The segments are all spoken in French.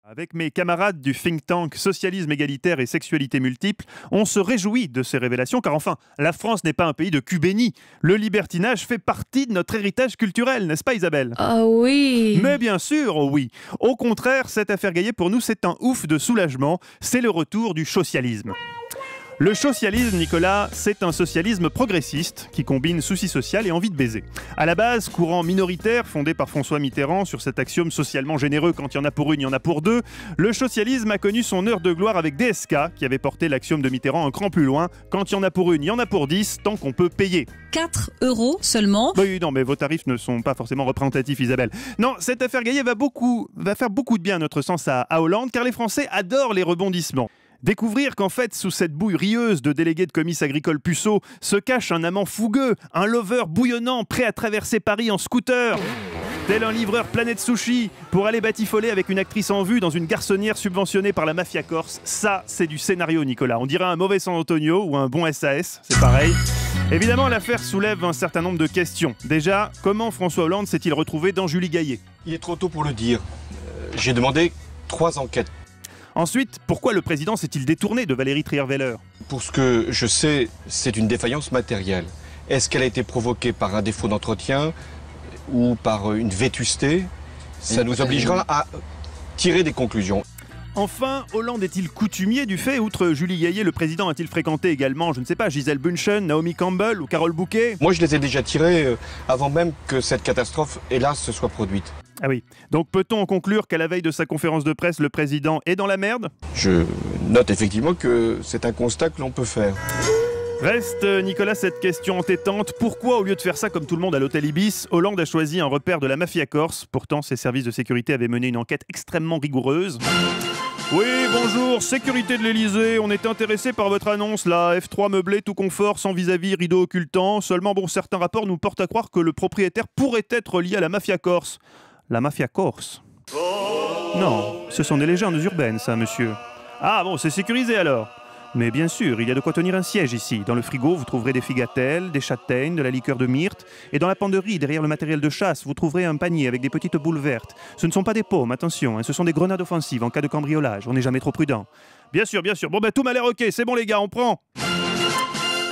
Avec mes camarades du think tank Socialisme égalitaire et sexualité multiple, on se réjouit de ces révélations car enfin, la France n'est pas un pays de cul béni. Le libertinage fait partie de notre héritage culturel, n'est-ce pas Isabelle? Ah oui. Mais bien sûr, oui. Au contraire, cette affaire Gaillet pour nous c'est un ouf de soulagement, c'est le retour du socialisme. Le socialisme, Nicolas, c'est un socialisme progressiste qui combine souci social et envie de baiser. À la base, courant minoritaire fondé par François Mitterrand sur cet axiome socialement généreux quand il y en a pour une, il y en a pour deux, le socialisme a connu son heure de gloire avec DSK qui avait porté l'axiome de Mitterrand un cran plus loin. Quand il y en a pour une, il y en a pour 10, tant qu'on peut payer. 4 € seulement. Oui, non, mais vos tarifs ne sont pas forcément représentatifs, Isabelle. Non, cette affaire Gaillet va faire beaucoup de bien à notre sens à Hollande, car les Français adorent les rebondissements. Découvrir qu'en fait, sous cette bouille rieuse de délégués de comice agricole puceau, se cache un amant fougueux, un lover bouillonnant, prêt à traverser Paris en scooter. Tel un livreur Planète Sushi, pour aller batifoler avec une actrice en vue dans une garçonnière subventionnée par la mafia corse. Ça, c'est du scénario, Nicolas. On dirait un mauvais San Antonio ou un bon SAS, c'est pareil. Évidemment, l'affaire soulève un certain nombre de questions. Déjà, comment François Hollande s'est-il retrouvé dans Julie Gaillet? Il est trop tôt pour le dire. J'ai demandé 3 enquêtes. Ensuite, pourquoi le président s'est-il détourné de Valérie Trierweiler? Pour ce que je sais, c'est une défaillance matérielle. Est-ce qu'elle a été provoquée par un défaut d'entretien ou par une vétusté? Ça nous obligera à tirer des conclusions. Enfin, Hollande est-il coutumier du fait? Outre Julie Gaillet, le président a-t-il fréquenté également, je ne sais pas, Gisèle Bündchen, Naomi Campbell ou Carole Bouquet? Moi, je les ai déjà tirés avant même que cette catastrophe, hélas, se soit produite. Ah oui. Donc peut-on en conclure qu'à la veille de sa conférence de presse, le président est dans la merde? Je note effectivement que c'est un constat que l'on peut faire. Reste, Nicolas, cette question entêtante. Pourquoi, au lieu de faire ça comme tout le monde à l'hôtel Ibis, Hollande a choisi un repère de la mafia corse? Pourtant, ses services de sécurité avaient mené une enquête extrêmement rigoureuse. Oui, bonjour, sécurité de l'Elysée, on est intéressé par votre annonce, là, F3 meublé tout confort, sans vis-à-vis, rideau occultant. Seulement, bon, certains rapports nous portent à croire que le propriétaire pourrait être lié à la mafia corse. La mafia corse? Non, ce sont des légendes urbaines, ça, monsieur. Ah bon, c'est sécurisé alors? Mais bien sûr, il y a de quoi tenir un siège ici. Dans le frigo, vous trouverez des figatelles, des châtaignes, de la liqueur de myrte. Et dans la penderie, derrière le matériel de chasse, vous trouverez un panier avec des petites boules vertes. Ce ne sont pas des paumes, attention, hein, ce sont des grenades offensives en cas de cambriolage. On n'est jamais trop prudent. Bien sûr, bien sûr. Bon, tout m'a l'air ok, c'est bon les gars, on prend.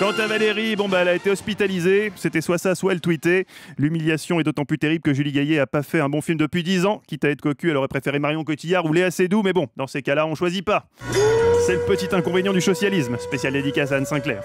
Quant à Valérie, elle a été hospitalisée. C'était soit ça, soit elle tweetait. L'humiliation est d'autant plus terrible que Julie Gaillet a pas fait un bon film depuis 10 ans. Quitte à être cocu, elle aurait préféré Marion Cotillard ou Léa Seydoux. Mais bon, dans ces cas-là, on choisit pas. C'est le petit inconvénient du socialisme. Spécial dédicace à Anne Sinclair.